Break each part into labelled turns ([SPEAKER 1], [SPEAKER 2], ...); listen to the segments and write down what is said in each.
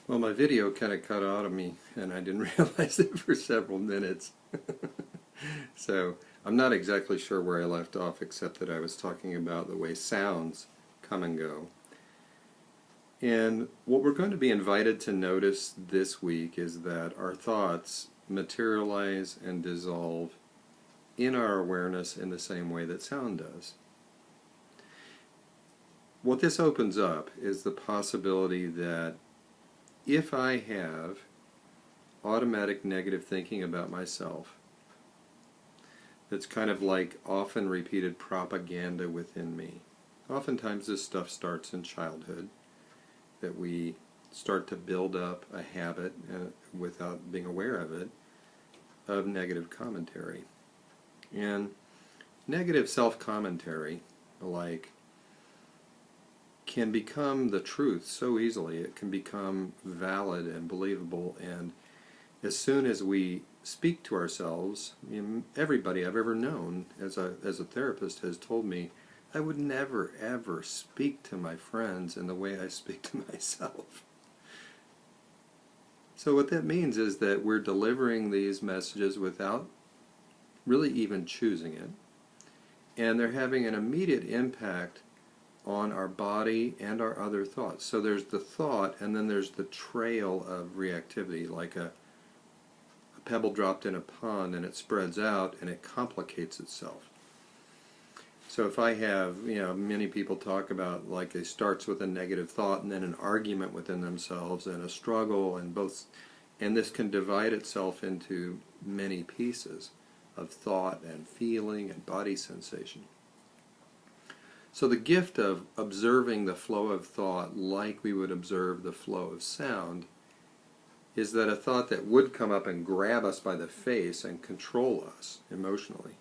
[SPEAKER 1] Well, my video kind of cut out of me, and I didn't realize it for several minutes. So I'm not exactly sure where I left off, except that I was talking about the way sounds come and go. And what we're going to be invited to notice this week is that our thoughts materialize and dissolve in our awareness in the same way that sound does. What this opens up is the possibility that if I have automatic negative thinking about myself, that's kind of like often repeated propaganda within me. Oftentimes this stuff starts in childhood, that we start to build up a habit without being aware of it, of negative commentary. And negative self-commentary, like, can become the truth so easily. It can become valid and believable, and as soon as we speak to ourselves, everybody I've ever known as a therapist has told me I would never ever speak to my friends in the way I speak to myself. So what that means is that we're delivering these messages without really even choosing it, and they're having an immediate impact on our body and our other thoughts. So there's the thought, and then there's the trail of reactivity, like a pebble dropped in a pond, and it spreads out and it complicates itself. So if I have, many people talk about, like, it starts with a negative thought and then an argument within themselves and a struggle, and this can divide itself into many pieces of thought and feeling and body sensation. So the gift of observing the flow of thought like we would observe the flow of sound is that a thought that would come up and grab us by the face and control us emotionally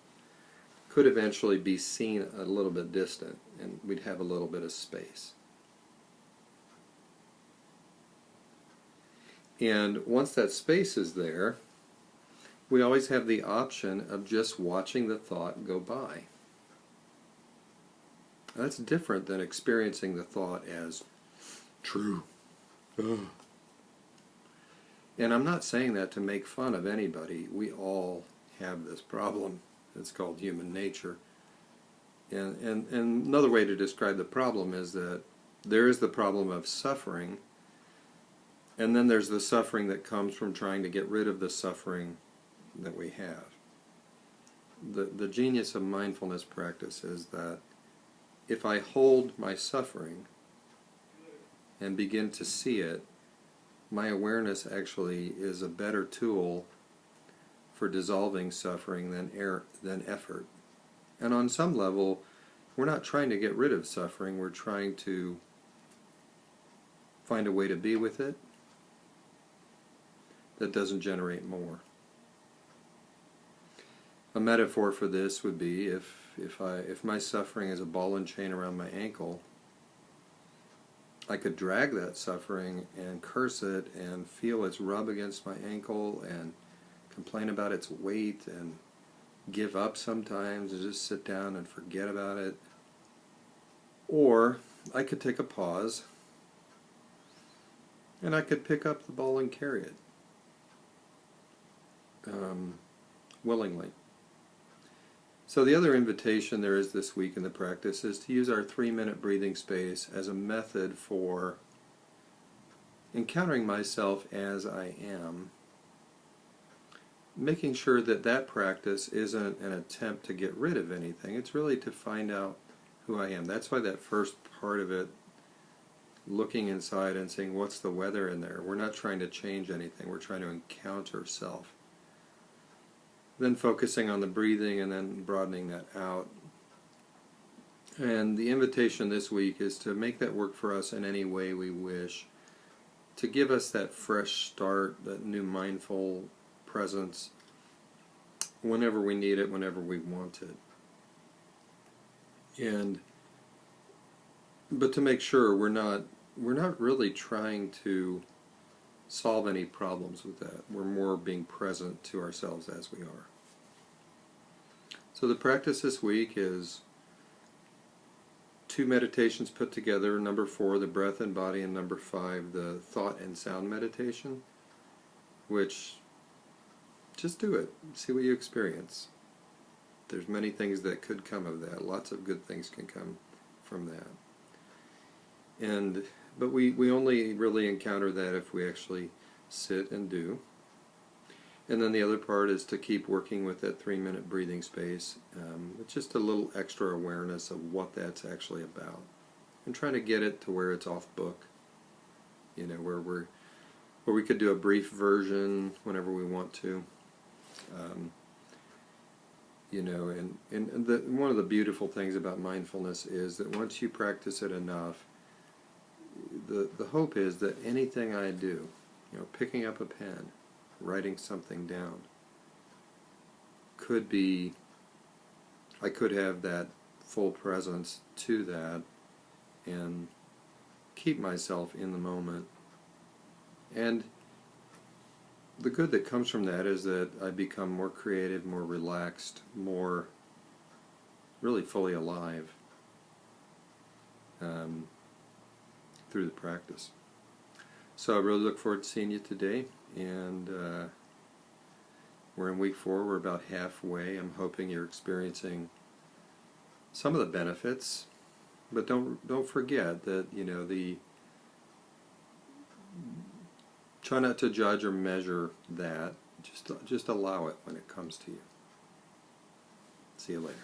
[SPEAKER 1] could eventually be seen a little bit distant, and we'd have a little bit of space. And once that space is there, we always have the option of just watching the thought go by. That's different than experiencing the thought as true. Ugh. And I'm not saying that to make fun of anybody. We all have this problem. It's called human nature. And another way to describe the problem is that there is the problem of suffering, and then there's the suffering that comes from trying to get rid of the suffering that we have. The genius of mindfulness practice is that if I hold my suffering and begin to see it, my awareness actually is a better tool for dissolving suffering than effort. And on some level, we're not trying to get rid of suffering, we're trying to find a way to be with it that doesn't generate more. A metaphor for this would be if my suffering is a ball and chain around my ankle, I could drag that suffering and curse it and feel its rub against my ankle and complain about its weight and give up sometimes and just sit down and forget about it. Or I could take a pause and I could pick up the ball and carry it willingly. So the other invitation there is this week in the practice is to use our 3-minute breathing space as a method for encountering myself as I am, making sure that that practice isn't an attempt to get rid of anything. It's really to find out who I am. That's why that first part of it, looking inside and saying, what's the weather in there? We're not trying to change anything. We're trying to encounter self. Then focusing on the breathing and then broadening that out. And the invitation this week is to make that work for us in any way we wish, to give us that fresh start, that new mindful presence whenever we need it, whenever we want it. But to make sure we're not really trying to solve any problems with that. We're more being present to ourselves as we are. So the practice this week is 2 meditations put together, number 4, the breath and body, and number 5, the thought and sound meditation, which, just do it, see what you experience. There's many things that could come of that. Lots of good things can come from that. But we only really encounter that if we actually sit and do. And then the other part is to keep working with that 3-minute breathing space, with just a little extra awareness of what that's actually about, and trying to get it to where it's off book, where we could do a brief version whenever we want to. One of the beautiful things about mindfulness is that once you practice it enough, the hope is that anything I do, picking up a pen, writing something down, I could have that full presence to that and keep myself in the moment. And the good that comes from that is that I become more creative, more relaxed, more really fully alive through the practice. So I really look forward to seeing you today, and we're in week 4. We're about halfway. I'm hoping you're experiencing some of the benefits, but don't forget that try not to judge or measure that. Just allow it when it comes to you. See you later.